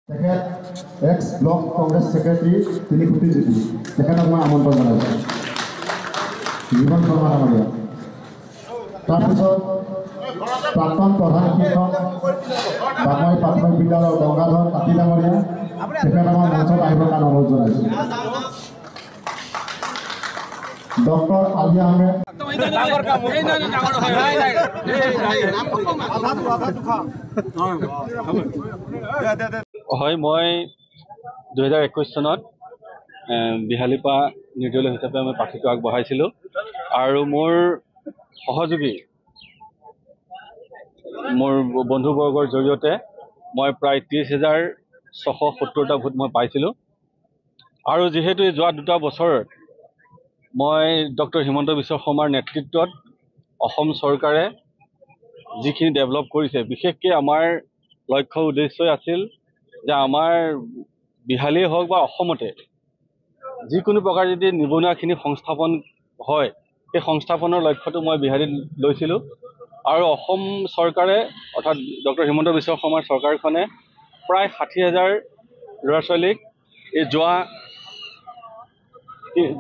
X block Congress secretary তিনি কোটি GP তেখেতক মই আমন্ত্ৰণ জনাইছোঁ জীৱন শৰ্মা ডাঙৰীয়া। তাৰপিছত প্ৰাক্তন প্ৰধান শিক্ষক বাগমাৰী প্ৰাথমিক বিদ্যালয়ৰ গংগাধৰ কাটি ডাঙৰীয়া তেখেতক মই মঞ্চত আহিবৰ কাৰণে অনুৰোধ জনাইছোঁ। ডক্টৰ আলিয়া আহমেদ হয়, মই 2021 চনত বিহালীৰ পৰা নিৰ্দলীয় হিচাপে মই প্ৰাৰ্থীত্ব আগবঢ়াইছিলোঁ আৰু মোৰ সহযোগী মোৰ বন্ধুবৰ্গৰ জৰিয়তে মই প্ৰায় 30,670টা ভোট মই পাইছিলোঁ। আৰু যিহেতু যোৱা 2 বছৰত মই ডক্টৰ হিমন্ত বিশ্ব শৰ্মাৰ নেতৃত্বত অসম চৰকাৰে যিখিনি ডেভেলপ কৰিছে, বিশেষকৈ আমাৰ লক্ষ্য উদ্দেশ্যই আছিল যে আমাৰ বিহালীয়ে হওক বা অসমতে যিকোনো প্ৰকাৰ যদি নিবনুৱাখিনি সংস্থাপন হয়, সেই সংস্থাপনৰ লক্ষ্যটো মই বিহালীত লৈছিলোঁ। আৰু অসম চৰকাৰে অৰ্থাৎ ডক্টৰ হিমন্ত বিশ্ব শৰ্মাৰ চৰকাৰখনে প্ৰায় 60,000 ল'ৰা ছোৱালীক এই যোৱা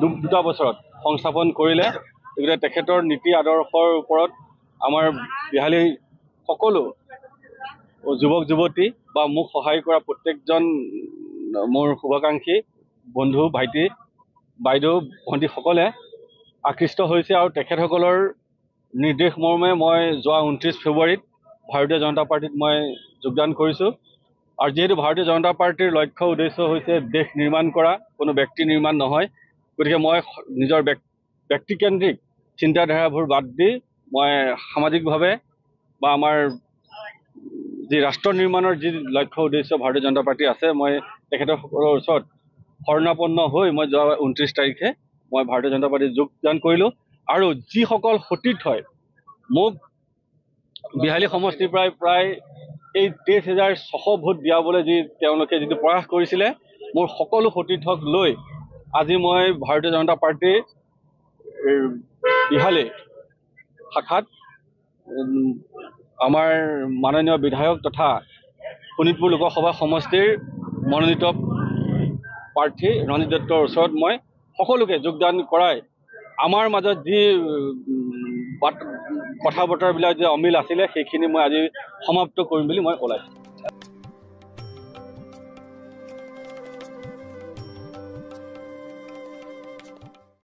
2 বছৰত সংস্থাপন কৰিলে। গতিকে তেখেতৰ নীতি আদৰ্শৰ ওপৰত আমাৰ বিহালী সকলো যুৱক যুৱতী বা মোক সহায় কৰা প্ৰত্যেকজন মোৰ শুভাকাংক্ষী বন্ধু ভাইটি বাইদেউ ভণ্টিসকলে আকৃষ্ট হৈছে আৰু তেখেতসকলৰ নিৰ্দেশ মৰ্মে মই যোৱা 29 ফেব্ৰুৱাৰীত ভাৰতীয় জনতা পাৰ্টীত মই যোগদান কৰিছোঁ। আৰু যিহেতু ভাৰতীয় জনতা পাৰ্টীৰ লক্ষ্য উদ্দেশ্য হৈছে দেশ নিৰ্মাণ কৰা, কোনো ব্যক্তি নিৰ্মাণ নহয়, গতিকে মই নিজৰ ব্যক্তিকেন্দ্ৰিক চিন্তাধাৰাবোৰ বাদ দি মই সামাজিকভাৱে বা আমাৰ যি ৰাষ্ট্ৰ নিৰ্মাণৰ যি লক্ষ্য উদ্দেশ্য ভাৰতীয় জনতা পাৰ্টি আছে, মই তেখেতসকলৰ ওচৰত শৰণাপন্ন হৈ মই যোৱা 29 তাৰিখে মই ভাৰতীয় জনতা পাৰ্টীত যোগদান কৰিলোঁ। আৰু যিসকল সতীৰ্থই মোক বিহালী সমষ্টিৰ প্ৰায় এই 23,600 ভোট দিয়াবলৈ তেওঁলোকে যিটো প্ৰয়াস কৰিছিলে, মোৰ সকলো সতীৰ্থক লৈ আজি মই ভাৰতীয় জনতা পাৰ্টীৰ বিহালী শাখাত আমাৰ মাননীয় বিধায়ক তথা শোণিতপুৰ লোকসভা সমষ্টিৰ মনোনীত প্ৰাৰ্থী ৰঞ্জিত দত্তৰ ওচৰত মই সকলোকে যোগদান কৰাই আমাৰ মাজত যি কথা বতৰাবিলাক যে অমিল আছিলে, সেইখিনি মই আজি সমাপ্ত কৰিম বুলি মই ওলাইছোঁ।